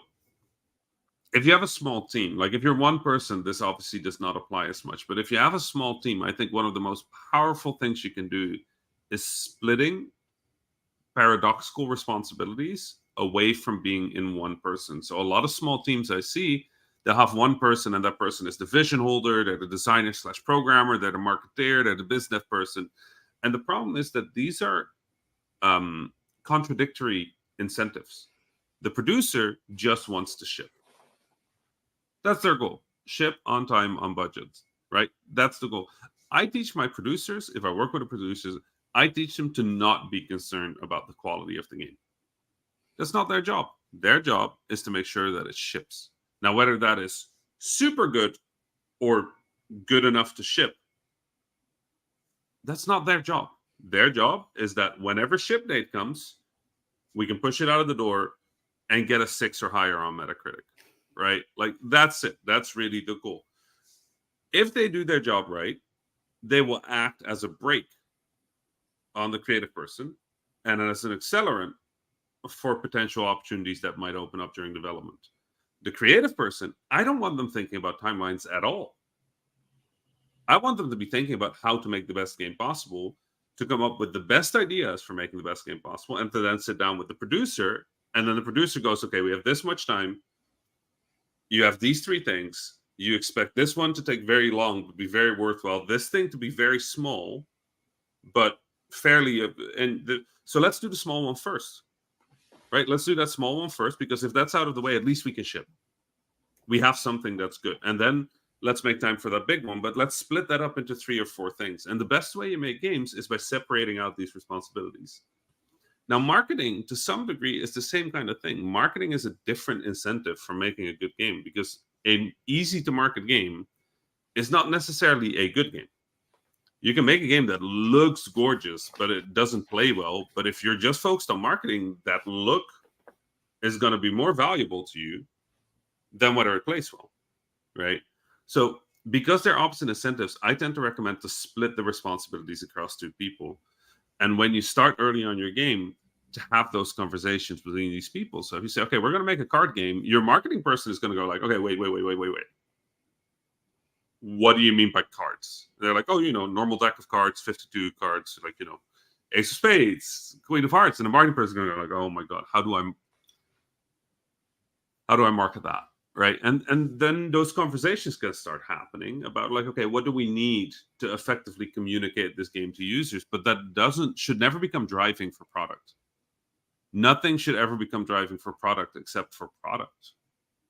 if you have a small team, like if you're one person, this obviously does not apply as much. But if you have a small team, I think one of the most powerful things you can do is splitting paradoxical responsibilities away from being in one person. So a lot of small teams I see, they'll have one person, and that person is the vision holder, they're the designer / programmer, they're the marketeer, they're the business person. And the problem is that these are contradictory incentives. The producer just wants to ship. That's their goal. Ship on time, on budget, right? That's the goal. I teach my producers, if I work with the producers, I teach them to not be concerned about the quality of the game. That's not their job. Their job is to make sure that it ships. Now, whether that is super good or good enough to ship, that's not their job. Their job is that whenever ship date comes, we can push it out of the door and get a 6 or higher on Metacritic, right? Like, that's it. That's really the goal. If they do their job right, they will act as a brake on the creative person and as an accelerant for potential opportunities that might open up during development. The creative person, I don't want them thinking about timelines at all. I want them to be thinking about how to make the best game possible, to come up with the best ideas for making the best game possible, and to then sit down with the producer. And then the producer goes, okay, we have this much time. You have these 3 things. You expect this one to take very long, but be very worthwhile. This thing to be very small, but fairly. So let's do the small one first, right? Let's do that small one first, because if that's out of the way, at least we can ship. We have something that's good. And then let's make time for that big one, but let's split that up into 3 or 4 things. And the best way you make games is by separating out these responsibilities. Now, marketing, to some degree, is the same kind of thing. Marketing is a different incentive for making a good game, because an easy-to-market game is not necessarily a good game. You can make a game that looks gorgeous, but it doesn't play well. But if you're just focused on marketing, that look is going to be more valuable to you than whether it plays well, right? So because they're opposite incentives, I tend to recommend to split the responsibilities across 2 people. And when you start early on your game, to have those conversations between these people. So if you say, okay, we're going to make a card game, your marketing person is going to go like, okay, wait. What do you mean by cards? And they're like, oh, normal deck of cards, 52 cards, like, Ace of Spades, Queen of Hearts. And the marketing person is going to go like, oh my God, how do I market that? Right. And then those conversations can start happening about like, okay, what do we need to effectively communicate this game to users? But that should never become driving for product. Nothing should ever become driving for product except for product.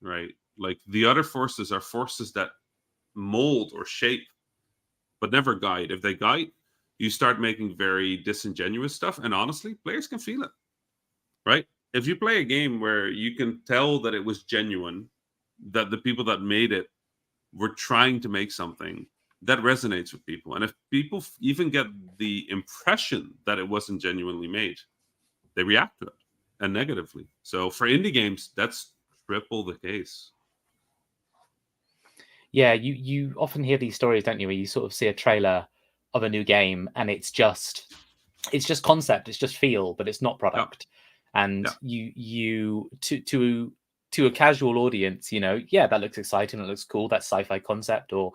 Right. Like the other forces are forces that mold or shape, but never guide. If they guide, you start making very disingenuous stuff. And honestly, players can feel it. Right. If you play a game where you can tell that it was genuine, that the people that made it were trying to make something, that resonates with people. And if people even get the impression that it wasn't genuinely made, they react to it, and negatively. So for indie games, that's triple the case. Yeah, you often hear these stories, don't you, where you sort of see a trailer of a new game and it's just concept, it's just feel, but it's not product. Yeah. And you to a casual audience, that looks exciting, it looks cool, that sci-fi concept, or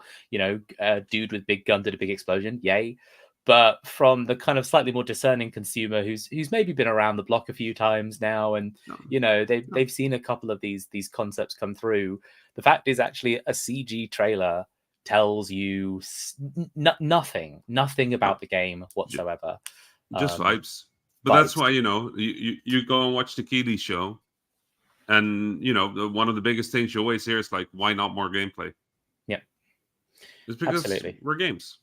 a dude with big gun did a big explosion, yay. But from the kind of slightly more discerning consumer who's maybe been around the block a few times now, and they've seen a couple of these concepts come through, the fact is actually a CG trailer tells you nothing about the game whatsoever. Just vibes. But that's why you go and watch the Keeley show, and one of the biggest things you always hear is like, why not more gameplay? Yeah, it's because we're games.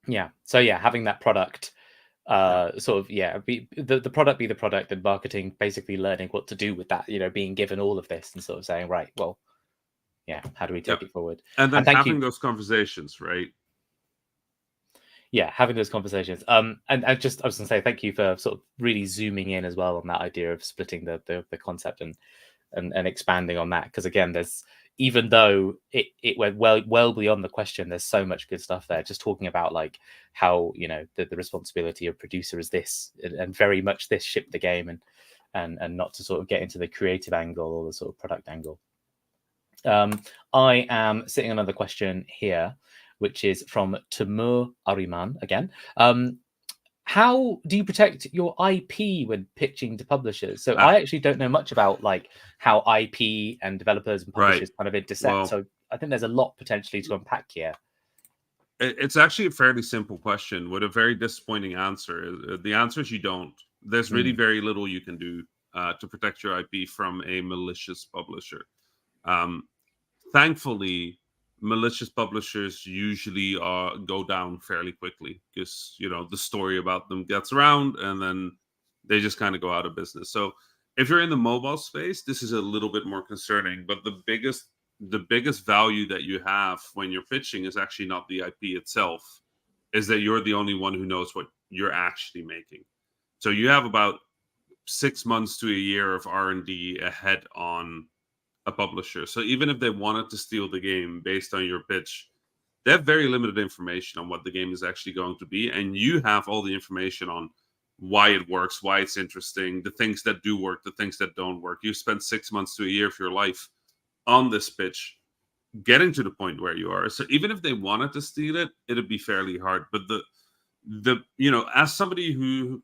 Yeah. So having that product, be the product be the product, and marketing basically learning what to do with that. Being given all of this and sort of saying, right, well, how do we take it forward? And then having those conversations, right? Yeah, having those conversations. And I was going to say thank you for sort of really zooming in as well on that idea of splitting the concept and expanding on that, because again, there's, even though it went well beyond the question, there's so much good stuff there. Just talking about like how the responsibility of producer is this, and very much this, ship the game, and not to sort of get into the creative angle or the sort of product angle. I am sitting another question here, which is from Timur Ariman again. how do you protect your IP when pitching to publishers? So I Ah, actually don't know much about like how IP and developers and right. publishers kind of intersect. Well, So I think there's a lot potentially to unpack here. it's actually a fairly simple question with a very disappointing answer. The answer is you don't. There's really Mm, very little you can do to protect your IP from a malicious publisher. Um, Thankfully, malicious publishers usually go down fairly quickly because the story about them gets around and then they just kind of go out of business. So if you're in the mobile space, this is a little bit more concerning. But the biggest value that you have when you're pitching is actually not the IP itself, is that you're the only one who knows what you're actually making. So you have about 6 months to a year of R&D ahead on a publisher. So even if they wanted to steal the game based on your pitch, they have very limited information on what the game is actually going to be. And you have all the information on why it works, why it's interesting, the things that do work, the things that don't work. You spent 6 months to a year of your life on this pitch, getting to the point where you are. So even if they wanted to steal it, it'd be fairly hard. But as somebody who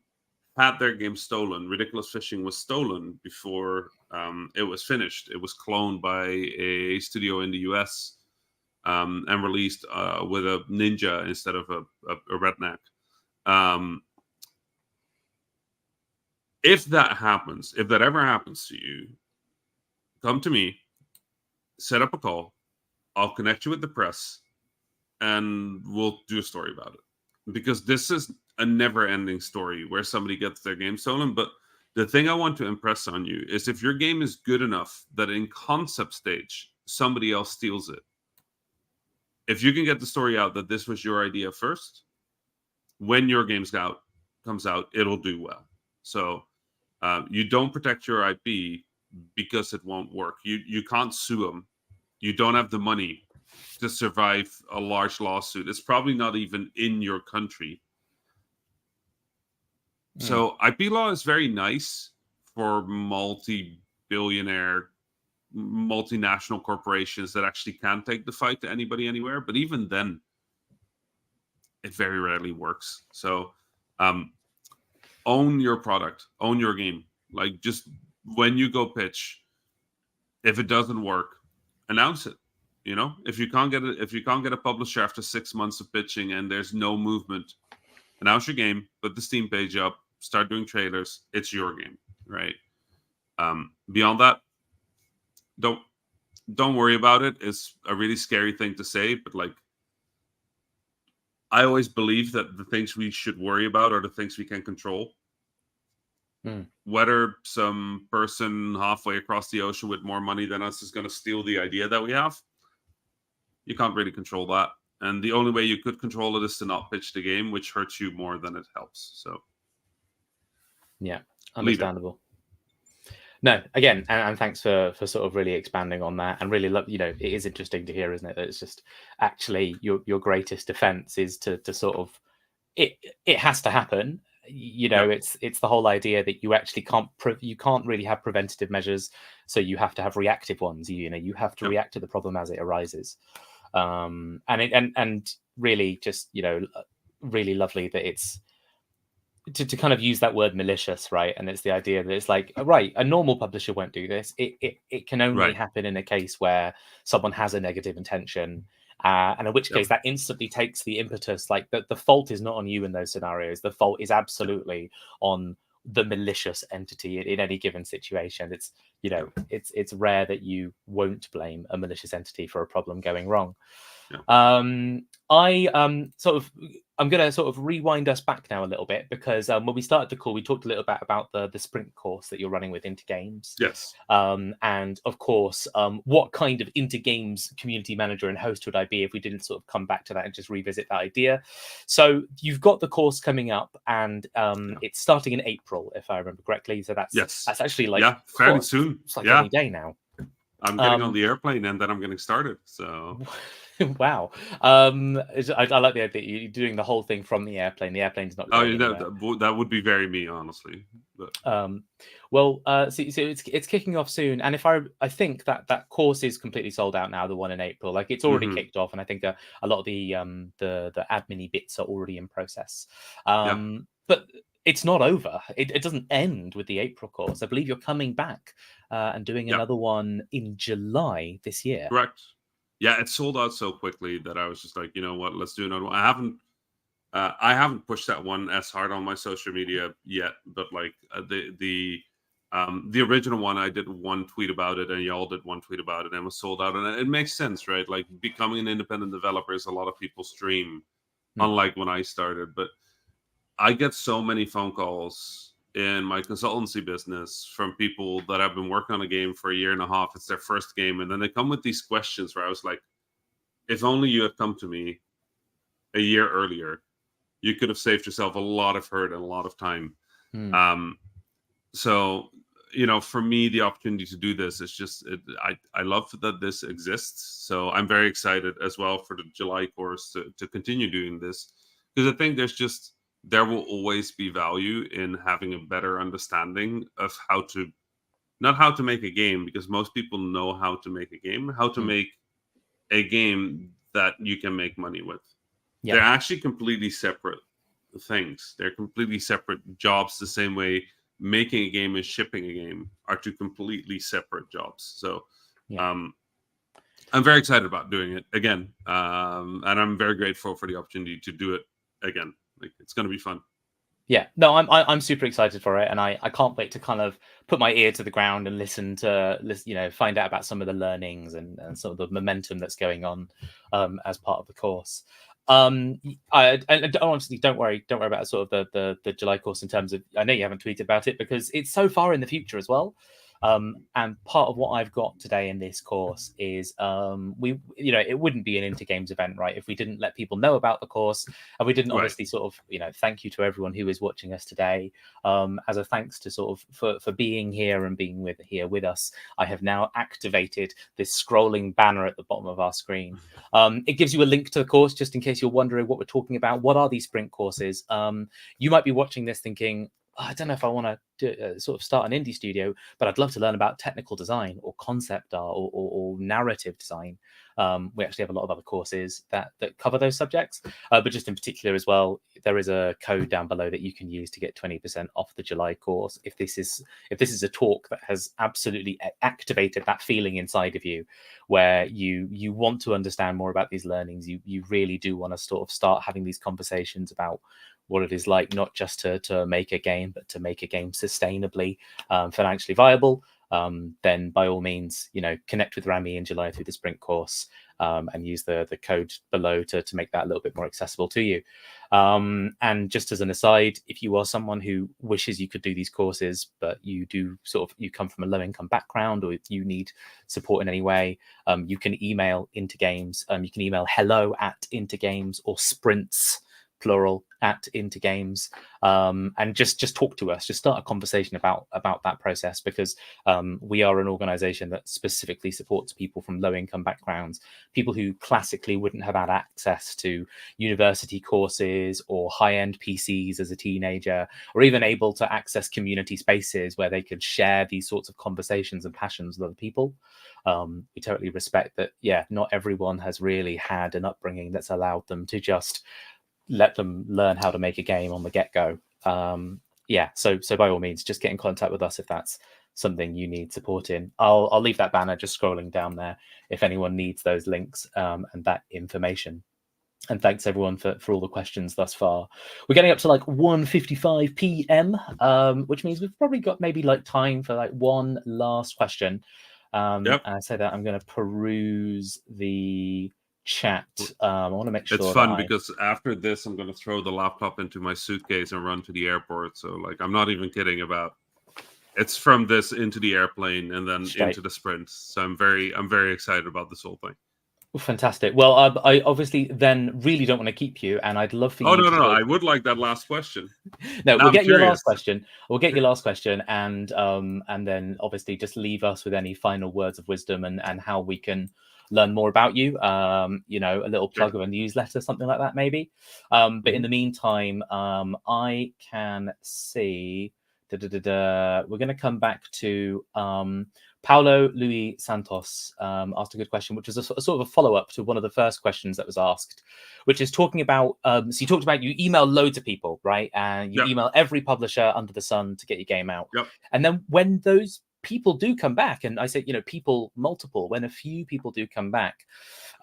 had their game stolen. Ridiculous Fishing was stolen before it was finished. It was cloned by a studio in the US and released with a ninja instead of a redneck. Um, if that happens, if that ever happens to you, come to me, set up a call. I'll connect you with the press, and we'll do a story about it. Because this is a never-ending story where somebody gets their game stolen. But the thing I want to impress on you is if your game is good enough that in concept stage somebody else steals it, if you can get the story out that this was your idea first, when your comes out, it'll do well. So you don't protect your IP because it won't work. You can't sue them. You don't have the money to survive a large lawsuit. It's probably not even in your country. mm, So IP law is very nice for multi-billionaire, multinational corporations that actually can take the fight to anybody anywhere. But even then, it very rarely works. So um, own your product, own your game. Like just when you go pitch, if it doesn't work, announce it. If you can't get a publisher after 6 months of pitching and there's no movement, announce your game, put the Steam page up, start doing trailers. It's your game, right? Beyond that, don't worry about it. It's a really scary thing to say, but like I always believe that the things we should worry about are the things we can control. mm. Whether some person halfway across the ocean with more money than us is going to steal the idea that we have, you can't really control that. And the only way you could control it is to not pitch the game, which hurts you more than it helps. So Yeah, leave it. understandable. No, again, and thanks for sort of really expanding on that, and really love. It is interesting to hear, isn't it? That it's just actually your greatest defense is to sort of it has to happen. Yeah. It's the whole idea that you actually can't really have preventative measures, so you have to have reactive ones. You have to Yep. react to the problem as it arises. And really just really lovely that it's to kind of use that word malicious, right? And it's the idea that it's like, right, a normal publisher won't do this. It can only Right. happen in a case where someone has a negative intention, and in which Yep. case that instantly takes the impetus. Like the fault is not on you in those scenarios. The fault is Yep. absolutely on the malicious entity in any given situation. It's Yep. it's rare that you won't blame a malicious entity for a problem going wrong. Yep. I'm going to sort of rewind us back now a little bit because when we started the call, we talked a little bit about the sprint course that you're running with Into Games. Yes. And of course, what kind of Into Games community manager and host would I be if we didn't sort of come back to that and just revisit that idea? So you've got the course coming up, and it's starting in April, if I remember correctly. So that's actually like fairly soon. It's like Yeah. any day now. I'm getting on the airplane and then I'm getting started. So wow. I like the idea that you're doing the whole thing from the airplane. The airplane's not going anywhere. that would be very me, honestly. But So it's kicking off soon, and if I think that course is completely sold out now, the one in April. Like it's already kicked off, and I think a lot of the admin bits are already in process. Yeah. but it's not over. It doesn't end with the April course. I believe you're coming back and doing Yeah, another one in July this year. correct. Yeah, it sold out so quickly that I was just like, you know what, let's do another one. I haven't pushed that one as hard on my social media yet, but like the original one, I did one tweet about it, and y'all did one tweet about it, and it was sold out, and it makes sense, right? Like becoming an independent developer is a lot of people's dream, Hmm. unlike when I started. But I get so many phone calls in my consultancy business from people that have been working on a game for a year and a half. It's their first game, and then they come with these questions where I was like, if only you had come to me a year earlier, you could have saved yourself a lot of hurt and a lot of time. Hmm. Um, so, you know, for me, the opportunity to do this is just, I love that this exists. So I'm very excited as well for the July course to continue doing this, because I think there will always be value in having a better understanding of how to, not how to make a game, because most people know how to make a game, how to Hmm. make a game that you can make money with. Yeah. They're actually completely separate things. They're completely separate jobs, the same way making a game and shipping a game are two completely separate jobs. So Yeah. um, I'm very excited about doing it again. And I'm very grateful for the opportunity to do it again. Like, it's going to be fun. Yeah, no, I'm super excited for it, and I can't wait to kind of put my ear to the ground and listen, find out about some of the learnings and some of the momentum that's going on as part of the course. Honestly, don't worry about sort of the July course in terms of, I know you haven't tweeted about it because it's so far in the future as well. And part of what I've got today in this course is it wouldn't be an Intergames event, right, if we didn't let people know about the course, and we didn't Right. obviously sort of, thank you to everyone who is watching us today. As a thanks to sort of for being here and being here with us, I have now activated this scrolling banner at the bottom of our screen. It gives you a link to the course, just in case you're wondering what we're talking about. What are these sprint courses? You might be watching this thinking, I don't know if I want to sort of start an indie studio, but I'd love to learn about technical design or concept art or narrative design. We actually have a lot of other courses that cover those subjects, but just in particular as well, there is a code down below that you can use to get 20% off the July course. If this is a talk that has absolutely activated that feeling inside of you, where you want to understand more about these learnings, you really do want to sort of start having these conversations about what it is like, not just to make a game, but to make a game sustainably, financially viable, then by all means, connect with Rami in July through the sprint course, and use the code below to make that a little bit more accessible to you. And just as an aside, if you are someone who wishes you could do these courses, but you come from a low income background, or if you need support in any way, you can email Intergames. You can email hello@Intergames, or sprints plural at Intergames, and just talk to us, just start a conversation about that process, because we are an organization that specifically supports people from low income backgrounds, people who classically wouldn't have had access to university courses or high-end PCs as a teenager, or even able to access community spaces where they could share these sorts of conversations and passions with other people. We totally respect that, not everyone has really had an upbringing that's allowed them to just let them learn how to make a game on the get-go. So by all means, just get in contact with us if that's something you need support in. I'll leave that banner just scrolling down there if anyone needs those links and that information. And thanks everyone for all the questions thus far. We're getting up to like 1:55 p.m, which means we've probably got maybe like time for like one last question. Yep. And I say that I'm going to peruse the chat. I want to make sure It's that fun because after this, I'm going to throw the laptop into my suitcase and run to the airport. So, like, I'm not even kidding about. It's from this into the airplane and then straight. into the sprint. So I'm very excited about this whole thing. Fantastic. Well, I obviously then really don't want to keep you, and I'd love for Oh you no, to no, no! sort I would like that last question. of... No, Now we'll I'm get your curious. last question. And then obviously just leave us with any final words of wisdom and how we can learn more about you. A little plug Sure. of a newsletter, something like that, maybe. But in the meantime, I can see. We're going to come back to Paulo Luis Santos asked a good question, which is a sort of a follow-up to one of the first questions that was asked, which is talking about, so you talked about you email loads of people, right? And you Yep. email every publisher under the sun to get your game out. Yep. And then when those people do come back, and I say, people multiple, when a few people do come back,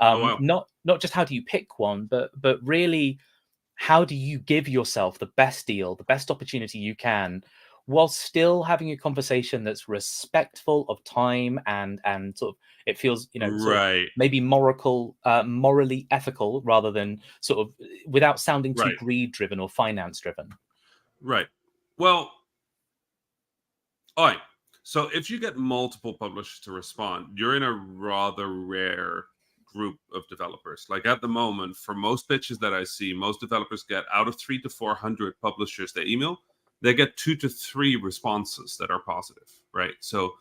Wow. not just how do you pick one, but really, how do you give yourself the best deal, the best opportunity you can, while still having a conversation that's respectful of time and sort of, it feels, sort of Right. maybe morally ethical, rather than sort of without sounding too Right. greed driven or finance driven. Right. Well, all right. So if you get multiple publishers to respond, you're in a rather rare group of developers. Like at the moment, for most pitches that I see, most developers get out of 300 to 400 publishers they email, they get 2 to 3 responses that are positive, right? So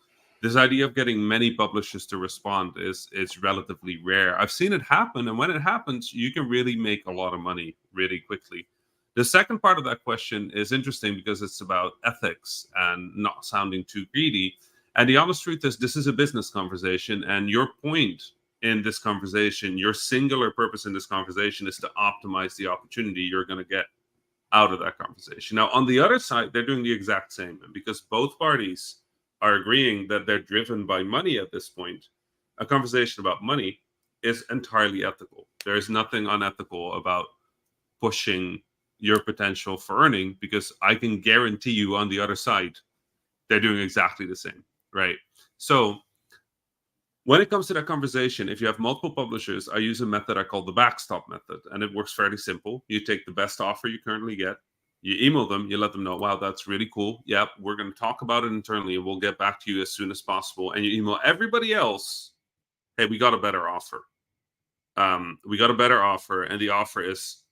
this idea of getting many publishers to respond is relatively rare. I've seen it happen, and when it happens, you can really make a lot of money really quickly. The second part of that question is interesting because it's about ethics and not sounding too greedy. And the honest truth is, this is a business conversation, and your point in this conversation, your singular purpose in this conversation is to optimize the opportunity you're going to get out of that conversation. Now, on the other side, they're doing the exact same. And because both parties are agreeing that they're driven by money at this point, a conversation about money is entirely ethical. There is nothing unethical about pushing your potential for earning, because I can guarantee you on the other side, they're doing exactly the same, right? So when it comes to that conversation, if you have multiple publishers, I use a method I call the backstop method, and it works fairly simple. You take the best offer you currently get, you email them, you let them know, wow, that's really cool. Yep, we're going to talk about it internally, and we'll get back to you as soon as possible. And you email everybody else, hey, we got a better offer. We got a better offer, and the offer is,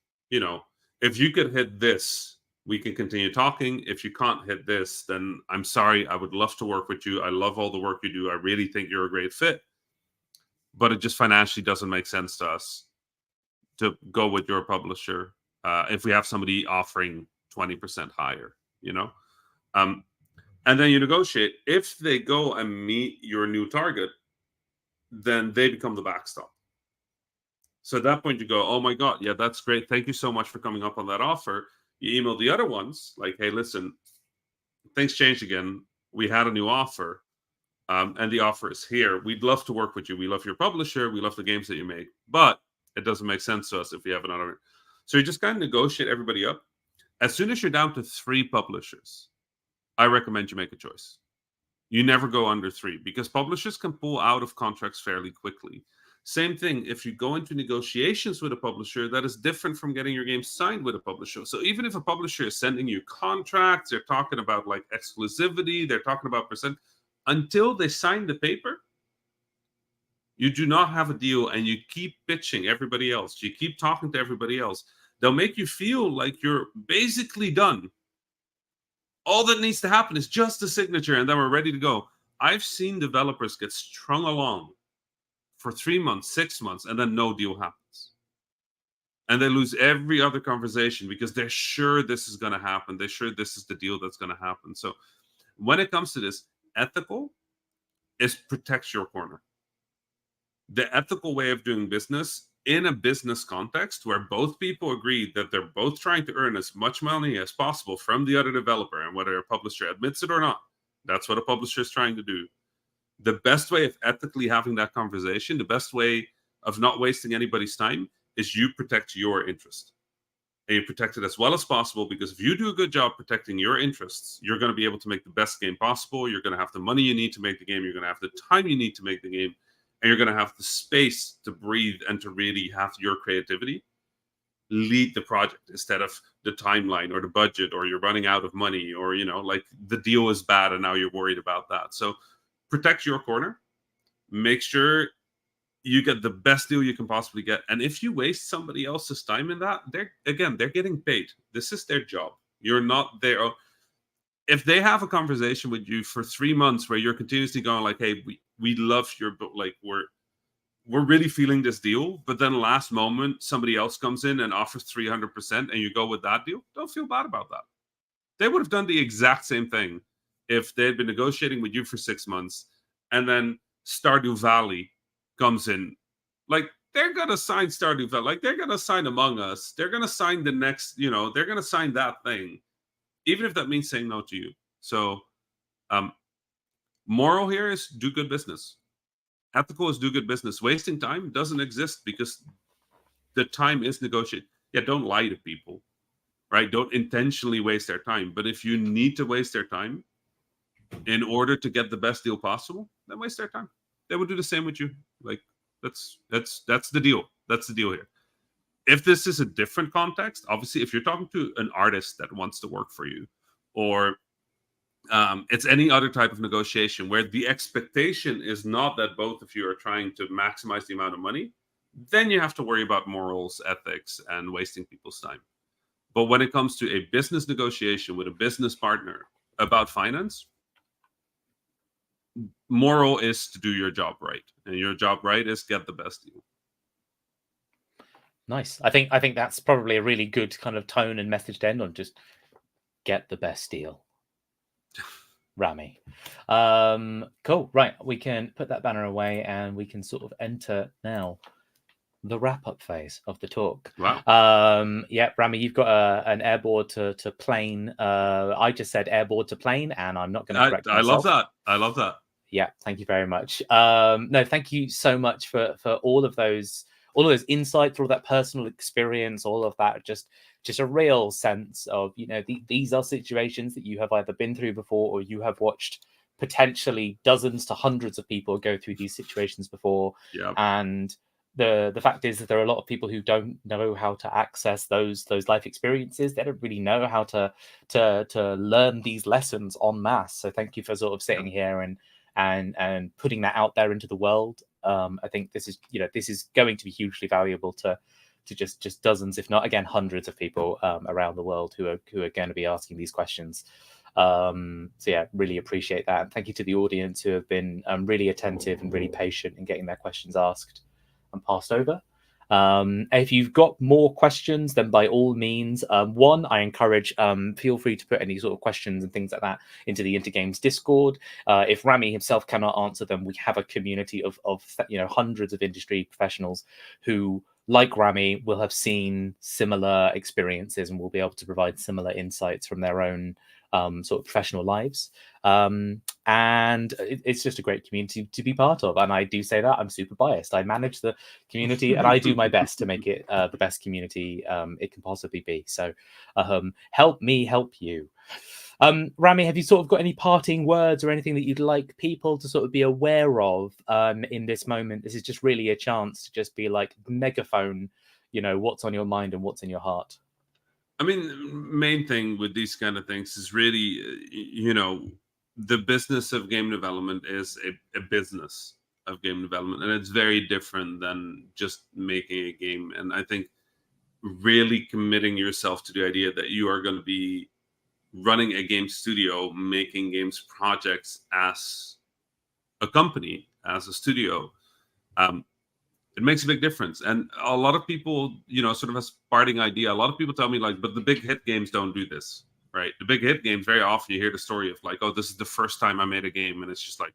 if you could hit this, we can continue talking. If you can't hit this, then I'm sorry. I would love to work with you. I love all the work you do. I really think you're a great fit. But it just financially doesn't make sense to us to go with your publisher if we have somebody offering 20% higher, and then you negotiate. If they go and meet your new target, then they become the backstop. So at that point, you go, oh my God, yeah, that's great. Thank you so much for coming up on that offer. You email the other ones like, hey, listen, things changed again. We had a new offer, and the offer is here. We'd love to work with you. We love your publisher. We love the games that you make, but it doesn't make sense to us if we have another. So you just kind of negotiate everybody up. As soon as you're down to 3 publishers, I recommend you make a choice. You never go under 3, because publishers can pull out of contracts fairly quickly. Same thing, if you go into negotiations with a publisher, that is different from getting your game signed with a publisher. So even if a publisher is sending you contracts, they're talking about like exclusivity, they're talking about percent, until they sign the paper, you do not have a deal, and you keep pitching everybody else. You keep talking to everybody else. They'll make you feel like you're basically done. All that needs to happen is just a signature, and then we're ready to go. I've seen developers get strung along for 3 months, 6 months, and then no deal happens. And they lose every other conversation because they're sure this is going to happen. They're sure this is the deal that's going to happen. So when it comes to this, ethical is protect your corner. The ethical way of doing business in a business context where both people agree that they're both trying to earn as much money as possible from the other developer, and whether a publisher admits it or not, that's what a publisher is trying to do. The best way of ethically having that conversation, the best way of not wasting anybody's time, is you protect your interest. And you protect it as well as possible, because if you do a good job protecting your interests, you're going to be able to make the best game possible. You're going to have the money you need to make the game. You're going to have the time you need to make the game. And you're going to have the space to breathe and to really have your creativity lead the project instead of the timeline or the budget, or you're running out of money, or, like the deal is bad and now you're worried about that. So protect your corner. Make sure you get the best deal you can possibly get. And if you waste somebody else's time in that, they're getting paid. This is their job. You're not there. If they have a conversation with you for 3 months where you're continuously going like, hey, we love your book, like we're really feeling this deal, but then last moment somebody else comes in and offers 300% and you go with that deal, don't feel bad about that. They would have done the exact same thing if they had been negotiating with you for 6 months and then Stardew Valley comes in, like they're gonna sign Stardew Valley, like they're gonna sign Among Us, they're gonna sign the next, they're gonna sign that thing, even if that means saying no to you. So, um, moral here is do good business. Ethical is do good business. Wasting time doesn't exist because the time is negotiated. Yeah, don't lie to people, right? Don't intentionally waste their time. But if you need to waste their time in order to get the best deal possible, then waste their time. They would do the same with you. Like that's the deal. That's the deal here. If this is a different context, obviously, if you're talking to an artist that wants to work for you, or it's any other type of negotiation where the expectation is not that both of you are trying to maximize the amount of money, then you have to worry about morals, ethics, and wasting people's time. But when it comes to a business negotiation with a business partner about finance, moral is to do your job right, and your job right is get the best deal. Nice. I think that's probably a really good kind of tone and message to end on. Just get the best deal. Rami. Cool. Right. We can put that banner away and we can sort of enter now the wrap-up phase of the talk. Wow. Yeah, Rami, you've got an airboard to plane. I just said airboard to plane, and I'm not going to correct myself. I love that. I love that. Yeah, thank you very much. No, thank you so much for all of those insights, all that personal experience, all of that. Just a real sense of, these are situations that you have either been through before, or you have watched potentially dozens to hundreds of people go through these situations before. Yeah. And the fact is that there are a lot of people who don't know how to access those life experiences. They don't really know how to learn these lessons en masse. So thank you for sort of sitting here and putting that out there into the world. I think this is going to be hugely valuable to just dozens, if not again hundreds of people around the world who are going to be asking these questions. So yeah, really appreciate that, and thank you to the audience who have been really attentive and really patient in getting their questions asked and passed over. If you've got more questions, then by all means, one, I encourage, feel free to put any sort of questions and things like that into the Intergames Discord. If Rami himself cannot answer them, we have a community of hundreds of industry professionals who, like Rami, will have seen similar experiences and will be able to provide similar insights from their own sort of professional lives. And it's just a great community to be part of. And I do say that I'm super biased. I manage the community and I do my best to make it the best community it can possibly be. So help me help you. Rami, have you sort of got any parting words or anything that you'd like people to sort of be aware of in this moment? This is just really a chance to just be like megaphone, what's on your mind and what's in your heart. I mean, main thing with these kind of things is really, the business of game development is a business of game development, and it's very different than just making a game. And I think really committing yourself to the idea that you are going to be running a game studio, making games projects as a company, as a studio, it makes a big difference. And a lot of people, sort of a sparking idea, a lot of people tell me like, but the big hit games don't do this, right? The big hit games, very often you hear the story of like, oh, this is the first time I made a game, and it's just like,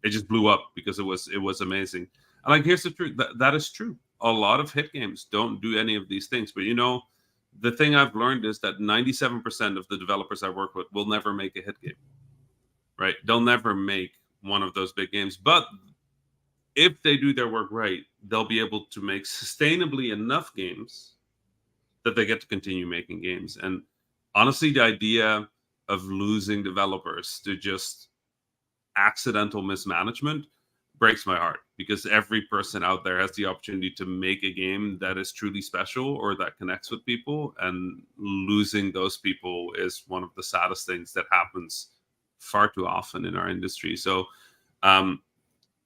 it just blew up because it was amazing. And like, here's the truth, that is true. A lot of hit games don't do any of these things, but the thing I've learned is that 97% of the developers I work with will never make a hit game, right? They'll never make one of those big games, but if they do their work right, they'll be able to make sustainably enough games that they get to continue making games. And honestly, the idea of losing developers to just accidental mismanagement breaks my heart, because every person out there has the opportunity to make a game that is truly special or that connects with people, and losing those people is one of the saddest things that happens far too often in our industry. So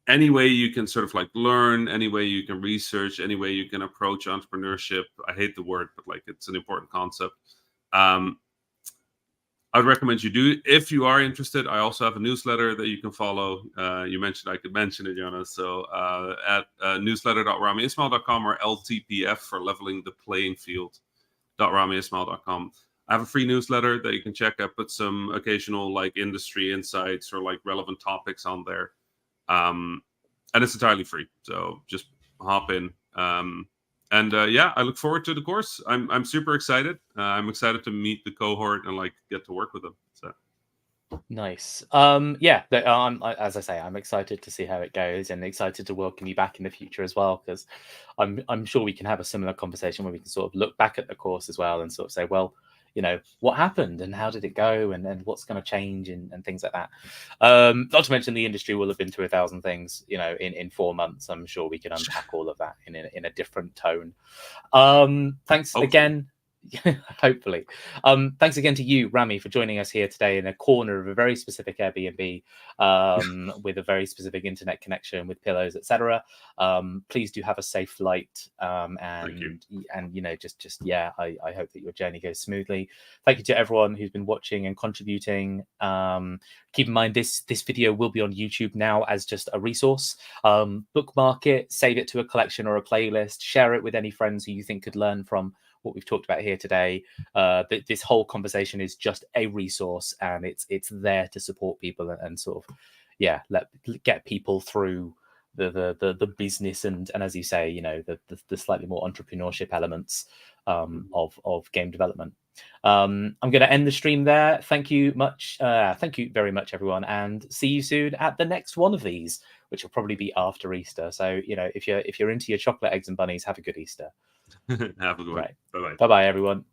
any way you can sort of like learn, any way you can research, any way you can approach entrepreneurship, I hate the word, but like, it's an important concept, I'd recommend you do. If you are interested, I also have a newsletter that you can follow. You mentioned I could mention it, Jonas. So at newsletter.ramiismail.com, or LTPF for leveling the playing field.ramiismail.com. I have a free newsletter that you can check. I put some occasional like industry insights or like relevant topics on there. And it's entirely free. So just hop in. Yeah, I look forward to the course. I'm super excited. I'm excited to meet the cohort and like get to work with them. So Nice. Yeah, as I say, I'm excited to see how it goes and excited to welcome you back in the future as well, because I'm sure we can have a similar conversation where we can sort of look back at the course as well and sort of say, well, what happened and how did it go and what's going to change and things like that. Not to mention the industry will have been through 1,000 things, in 4 months. I'm sure we can unpack all of that in a different tone. Thanks hopefully. again. Hopefully. Thanks again to you, Rami, for joining us here today in a corner of a very specific Airbnb with a very specific internet connection with pillows, etc. Please do have a safe flight, Thank you. I hope that your journey goes smoothly. Thank you to everyone who's been watching and contributing. Keep in mind this video will be on YouTube now as just a resource. Bookmark it, save it to a collection or a playlist, share it with any friends who you think could learn from what we've talked about here today. This whole conversation is just a resource, and it's there to support people and sort of get people through the business and as you say, the slightly more entrepreneurship elements of game development. I'm going to end the stream there. Thank you very much, everyone, and see you soon at the next one of these, which will probably be after Easter. So if you're into your chocolate eggs and bunnies, have a good Easter. Have a good one. Right. Bye-bye. Bye-bye, everyone.